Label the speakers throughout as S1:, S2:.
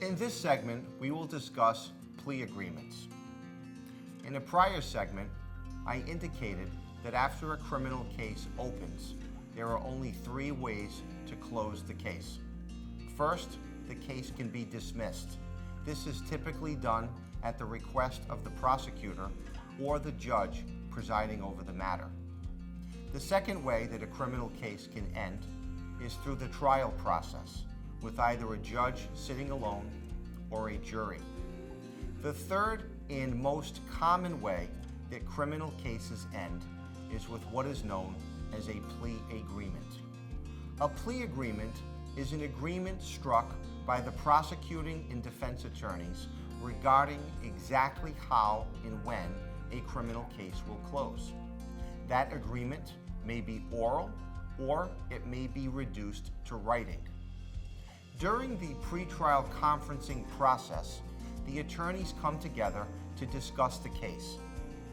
S1: In this segment, we will discuss plea agreements. In a prior segment, I indicated that after a criminal case opens, there are only 3 ways to close the case. First, the case can be dismissed. This is typically done at the request of the prosecutor or the judge presiding over the matter. The second way that a criminal case can end is through the trial process, with either a judge sitting alone or a jury. The third and most common way that criminal cases end is with what is known as a plea agreement. A plea agreement is an agreement struck by the prosecuting and defense attorneys regarding exactly how and when a criminal case will close. That agreement may be oral or it may be reduced to writing. During the pretrial conferencing process, the attorneys come together to discuss the case.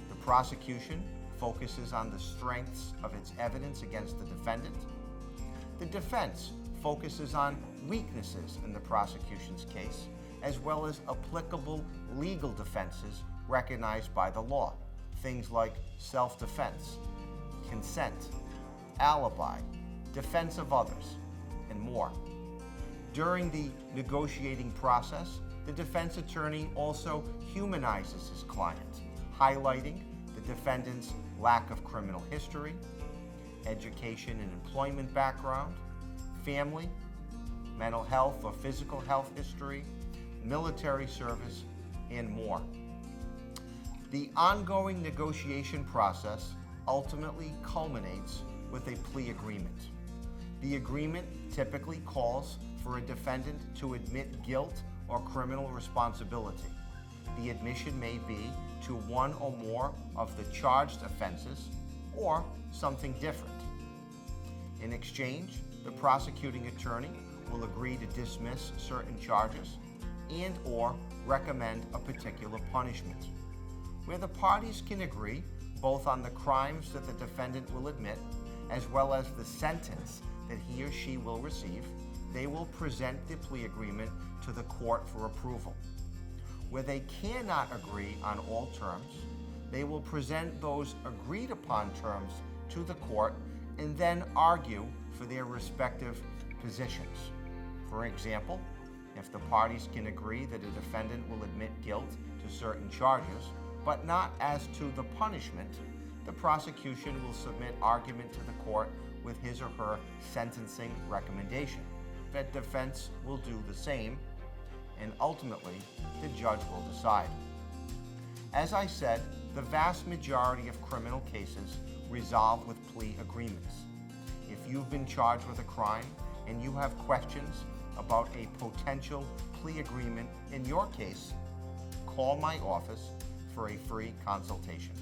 S1: The prosecution focuses on the strengths of its evidence against the defendant. The defense focuses on weaknesses in the prosecution's case, as well as applicable legal defenses recognized by the law, things like self-defense, consent, alibi, defense of others, and more. During the negotiating process, the defense attorney also humanizes his client, highlighting the defendant's lack of criminal history, education and employment background, family, mental health or physical health history, military service, and more. The ongoing negotiation process ultimately culminates with a plea agreement. The agreement typically calls for a defendant to admit guilt or criminal responsibility. The admission may be to one or more of the charged offenses or something different. In exchange, the prosecuting attorney will agree to dismiss certain charges and or recommend a particular punishment. Where the parties can agree both on the crimes that the defendant will admit as well as the sentence that he or she will receive, they will present the plea agreement to the court for approval. Where they cannot agree on all terms, they will present those agreed upon terms to the court and then argue for their respective positions. For example, if the parties can agree that a defendant will admit guilt to certain charges, but not as to the punishment, the prosecution will submit argument to the court with his or her sentencing recommendation. The defense will do the same, and ultimately, the judge will decide. As I said, the vast majority of criminal cases resolve with plea agreements. If you've been charged with a crime and you have questions about a potential plea agreement in your case, call my office for a free consultation.